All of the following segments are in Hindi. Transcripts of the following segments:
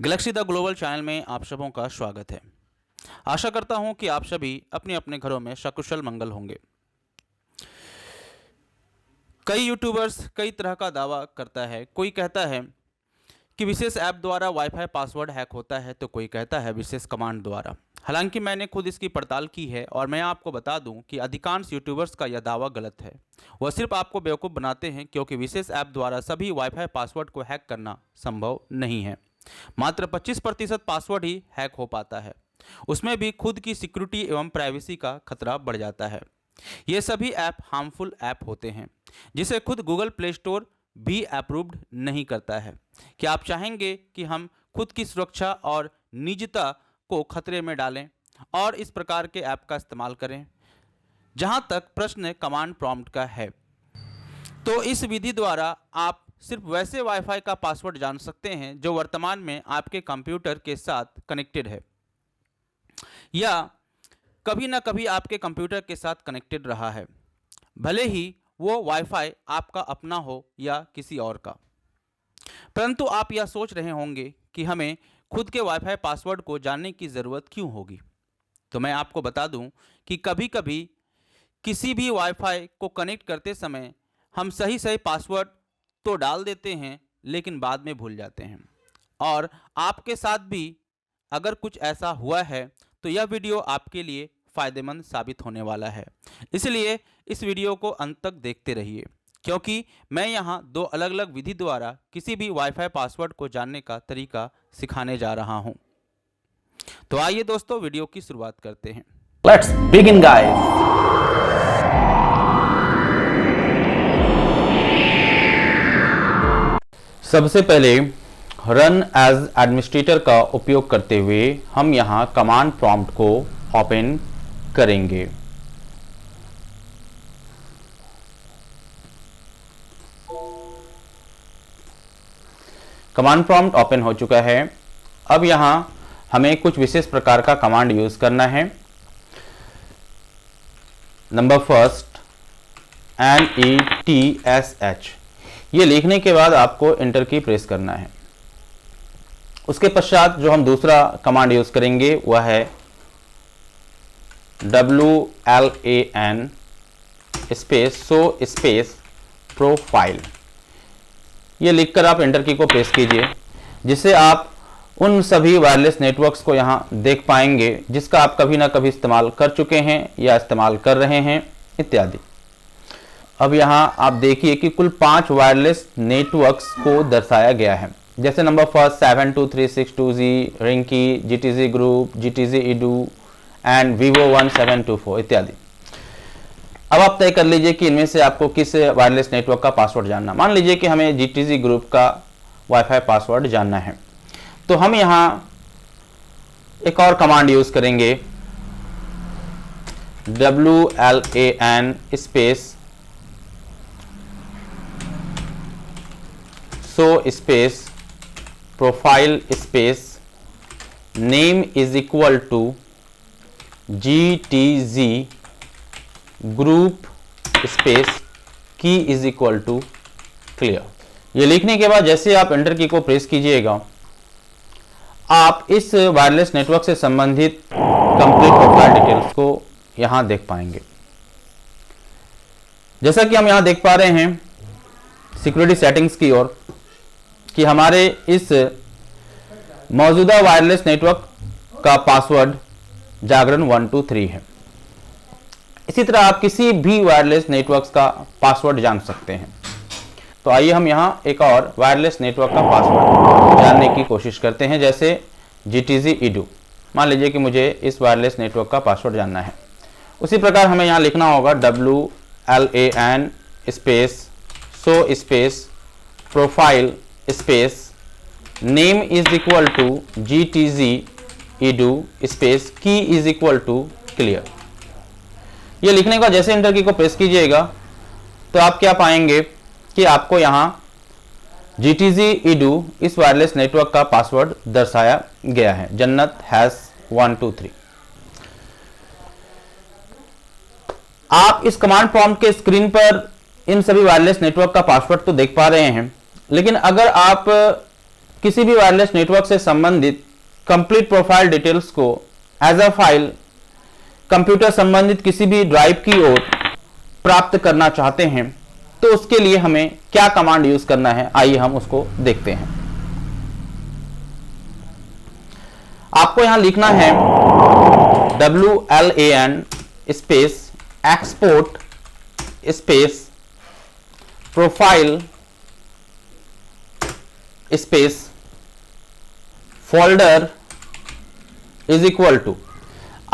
गैलेक्सी द ग्लोबल चैनल में आप सबों का स्वागत है। आशा करता हूं कि आप सभी अपने अपने घरों में सकुशल मंगल होंगे। कई यूट्यूबर्स कई तरह का दावा करता है। कोई कहता है कि विशेष ऐप द्वारा वाईफाई पासवर्ड हैक होता है, तो कोई कहता है विशेष कमांड द्वारा। हालांकि मैंने खुद इसकी पड़ताल की है और मैं आपको बता दूं कि अधिकांश यूट्यूबर्स का यह दावा गलत है। वह सिर्फ आपको बेवकूफ़ बनाते हैं, क्योंकि विशेष ऐप द्वारा सभी वाईफाई पासवर्ड को हैक करना संभव नहीं है। मात्र 25% पासवर्ड ही हैक हो पाता है। उसमें भी खुद की सिक्योरिटी एवं प्राइवेसी का खतरा बढ़ जाता है। ये सभी ऐप हार्मफुल ऐप होते हैं, जिसे खुद गूगल प्ले स्टोर भी अप्रूव्ड नहीं करता है। क्या आप चाहेंगे कि हम खुद की सुरक्षा और निजता को खतरे में डालें और इस प्रकार के ऐप का इस्तेमाल करें? जहां तक प्रश्न कमांड प्रॉम्प्ट का है, तो इस विधि द्वारा आप सिर्फ वैसे वाईफाई का पासवर्ड जान सकते हैं जो वर्तमान में आपके कंप्यूटर के साथ कनेक्टेड है या कभी ना कभी आपके कंप्यूटर के साथ कनेक्टेड रहा है, भले ही वो वाईफाई आपका अपना हो या किसी और का। परंतु आप यह सोच रहे होंगे कि हमें खुद के वाईफाई पासवर्ड को जानने की ज़रूरत क्यों होगी। तो मैं आपको बता दूं कि कभी कभी किसी भी वाईफाई को कनेक्ट करते समय हम सही सही पासवर्ड तो डाल देते हैं, लेकिन बाद में भूल जाते हैं। और आपके साथ भी अगर कुछ ऐसा हुआ है, तो यह वीडियो आपके लिए फ़ायदेमंद साबित होने वाला है। इसलिए इस वीडियो को अंत तक देखते रहिए, क्योंकि मैं यहाँ दो अलग अलग विधि द्वारा किसी भी वाईफाई पासवर्ड को जानने का तरीका सिखाने जा रहा हूँ। तो आइए दोस्तों, वीडियो की शुरुआत करते हैं। Let's begin, guys. सबसे पहले रन एज एडमिनिस्ट्रेटर का उपयोग करते हुए हम यहाँ कमांड प्रॉम्प्ट को ओपन करेंगे। कमांड प्रॉम्प्ट ओपन हो चुका है। अब यहाँ हमें कुछ विशेष प्रकार का कमांड यूज करना है। नंबर फर्स्ट NETSH, ये लिखने के बाद आपको इंटर की प्रेस करना है। उसके पश्चात जो हम दूसरा कमांड यूज करेंगे वह है WLAN space show space profile. ये लिखकर आप इंटर की को प्रेस कीजिए, जिससे आप उन सभी वायरलेस नेटवर्क्स को यहाँ देख पाएंगे जिसका आप कभी ना कभी इस्तेमाल कर चुके हैं या इस्तेमाल कर रहे हैं इत्यादि। अब यहाँ आप देखिए कि कुल 5 वायरलेस नेटवर्क्स को दर्शाया गया है, जैसे number first 72362G, Rinki, GTZ group, GTZ edu and Vivo 1724 इत्यादि। अब आप तय कर लीजिए कि इनमें से आपको किस वायरलेस नेटवर्क का पासवर्ड जानना। मान लीजिए कि हमें GTZ ग्रुप का वाईफाई पासवर्ड जानना है, तो हम यहाँ एक और कमांड यूज करेंगे WLAN space show space profile space name is equal to GTZ group space key is equal to clear. ये लिखने के बाद जैसे आप एंटर की को प्रेस कीजिएगा, आप इस वायरलेस नेटवर्क से संबंधित कंप्लीट प्रोफाइल डिटेल्स को यहां देख पाएंगे। जैसा कि हम यहां देख पा रहे हैं सिक्योरिटी सेटिंग्स की ओर, कि हमारे इस मौजूदा वायरलेस नेटवर्क का पासवर्ड जागरण 123 है। इसी तरह आप किसी भी वायरलेस नेटवर्क का पासवर्ड जान सकते हैं। तो आइए हम यहाँ एक और वायरलेस नेटवर्क का पासवर्ड जानने की कोशिश करते हैं, जैसे GTZ edu। मान लीजिए कि मुझे इस वायरलेस नेटवर्क का पासवर्ड जानना है। उसी प्रकार हमें यहाँ लिखना होगा WLAN space show space profile space name is equal to GTZ edu space key is equal to clear. ये लिखने के बाद जैसे इंटर की को प्रेस कीजिएगा, तो आप क्या पाएंगे कि आपको यहाँ GTZ edu इस वायरलेस नेटवर्क का पासवर्ड दर्शाया गया है, जन्नत हैश 123। आप इस कमांड प्रॉम्प्ट के स्क्रीन पर इन सभी वायरलेस नेटवर्क का पासवर्ड तो देख पा रहे हैं, लेकिन अगर आप किसी भी वायरलेस नेटवर्क से संबंधित कंप्लीट प्रोफाइल डिटेल्स को एज अ फाइल कंप्यूटर संबंधित किसी भी ड्राइव की ओर प्राप्त करना चाहते हैं तो उसके लिए हमें क्या कमांड यूज करना है, आइए हम उसको देखते हैं। आपको यहां लिखना है WLAN space export space profile space folder is equal to.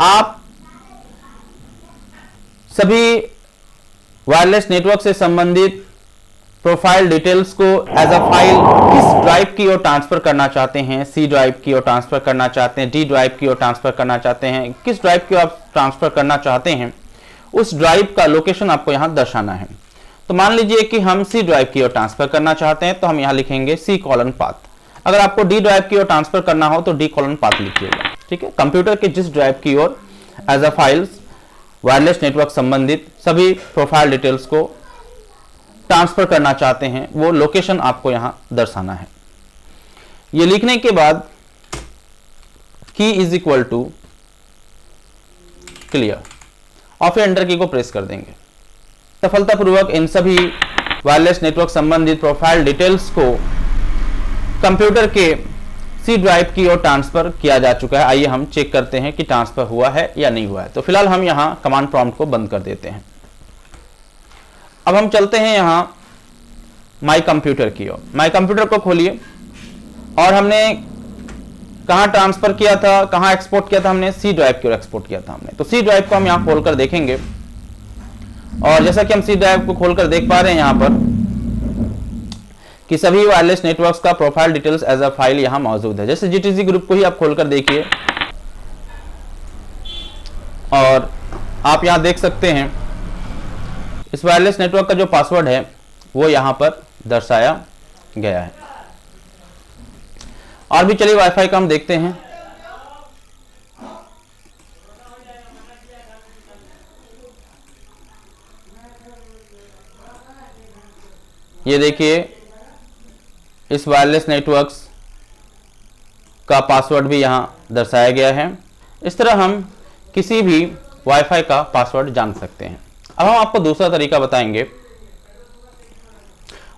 आप सभी वायरलेस नेटवर्क से संबंधित प्रोफाइल डिटेल्स को एज अ फाइल किस ड्राइव की ओर ट्रांसफर करना चाहते हैं, सी ड्राइव की ओर ट्रांसफर करना चाहते हैं, डी ड्राइव की ओर ट्रांसफर करना चाहते हैं, किस ड्राइव की ओर आप ट्रांसफर करना चाहते हैं, उस ड्राइव का लोकेशन आपको यहां दर्शाना है। तो मान लीजिए कि हम सी ड्राइव की ओर ट्रांसफर करना चाहते हैं तो हम यहां लिखेंगे C:पाथ। अगर आपको डी ड्राइव की ओर ट्रांसफर करना हो तो D:पाथ लिखिएगा। ठीक है, कंप्यूटर के जिस ड्राइव की ओर as a files wireless network संबंधित सभी प्रोफाइल डिटेल्स को ट्रांसफर करना चाहते हैं वो लोकेशन आपको यहां दर्शाना है। ये लिखने के बाद की इज इक्वल टू क्लियर और फिर एंटर की को प्रेस कर देंगे। सफलतापूर्वक इन सभी वायरलेस नेटवर्क संबंधित प्रोफाइल डिटेल्स को कंप्यूटर के सी ड्राइव की ओर ट्रांसफर किया जा चुका है। आइए हम चेक करते हैं कि ट्रांसफर हुआ है या नहीं हुआ है। तो फिलहाल हम यहां कमांड प्रॉम्प्ट को बंद कर देते हैं। अब हम चलते हैं यहां माई कंप्यूटर की ओर। माई कंप्यूटर को खोलिए और हमने कहां ट्रांसफर किया था, कहां एक्सपोर्ट किया था, हमने सी ड्राइव की ओर एक्सपोर्ट किया था हमने। तो सी ड्राइव को हम यहां खोलकर देखेंगे और जैसा कि हम सी ड्राइव को खोलकर देख पा रहे हैं यहां पर कि सभी वायरलेस नेटवर्क्स का profile details as a file यहां मौजूद है। जैसे GTC ग्रुप को ही आप खोलकर देखिए और आप यहां देख सकते हैं इस वायरलेस नेटवर्क का जो पासवर्ड है वो यहां पर दर्शाया गया है। और भी चलिए वाईफाई का हम देखते हैं। ये देखिए इस वायरलेस नेटवर्क्स का पासवर्ड भी यहां दर्शाया गया है। इस तरह हम किसी भी वाईफाई का पासवर्ड जान सकते हैं। अब हम आपको दूसरा तरीका बताएंगे।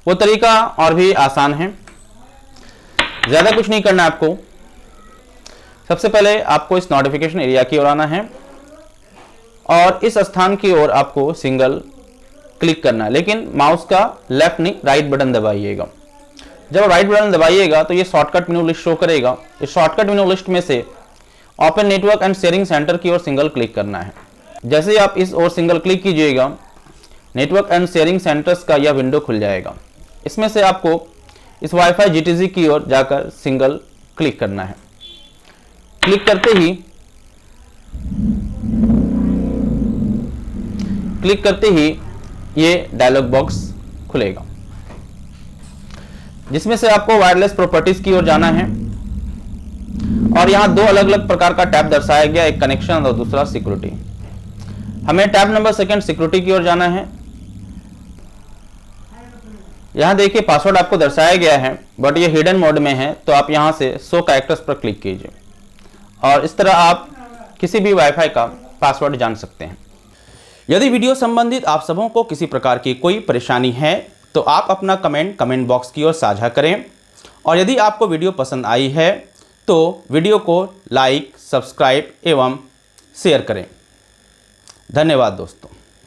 वो तरीका और भी आसान है, ज्यादा कुछ नहीं करना है आपको। सबसे पहले आपको इस नोटिफिकेशन एरिया की ओर आना है और इस स्थान की ओर आपको सिंगल क्लिक करना है, लेकिन माउस का लेफ्ट नहीं राइट बटन दबाइएगा। जब राइट बटन दबाइएगा तो ये शॉर्टकट मेनू लिस्ट शो करेगा। इस शॉर्टकट मेनू लिस्ट में से open network and sharing centre की ओर सिंगल क्लिक करना है। जैसे ही आप इस ओर सिंगल क्लिक कीजिएगा नेटवर्क एंड शेयरिंग सेंटर्स का यह विंडो खुल जाएगा। इसमें से आपको इस वाईफाई GTC की ओर जाकर सिंगल क्लिक करना है। क्लिक करते ही ये डायलॉग बॉक्स खुलेगा जिसमें से आपको वायरलेस प्रॉपर्टीज की ओर जाना है और यहां दो अलग अलग प्रकार का टैब दर्शाया गया, एक कनेक्शन और दूसरा सिक्योरिटी। हमें टैब नंबर 2 सिक्योरिटी की ओर जाना है। यहां देखिए पासवर्ड आपको दर्शाया गया है बट ये हिडन मोड में है, तो आप यहां से शो कैरेक्टर्स पर क्लिक कीजिए और इस तरह आप किसी भी वाईफाई का पासवर्ड जान सकते हैं। यदि वीडियो संबंधित आप सबों को किसी प्रकार की कोई परेशानी है तो आप अपना कमेंट बॉक्स की ओर साझा करें और यदि आपको वीडियो पसंद आई है तो वीडियो को लाइक, सब्सक्राइब एवं शेयर करें। धन्यवाद दोस्तों।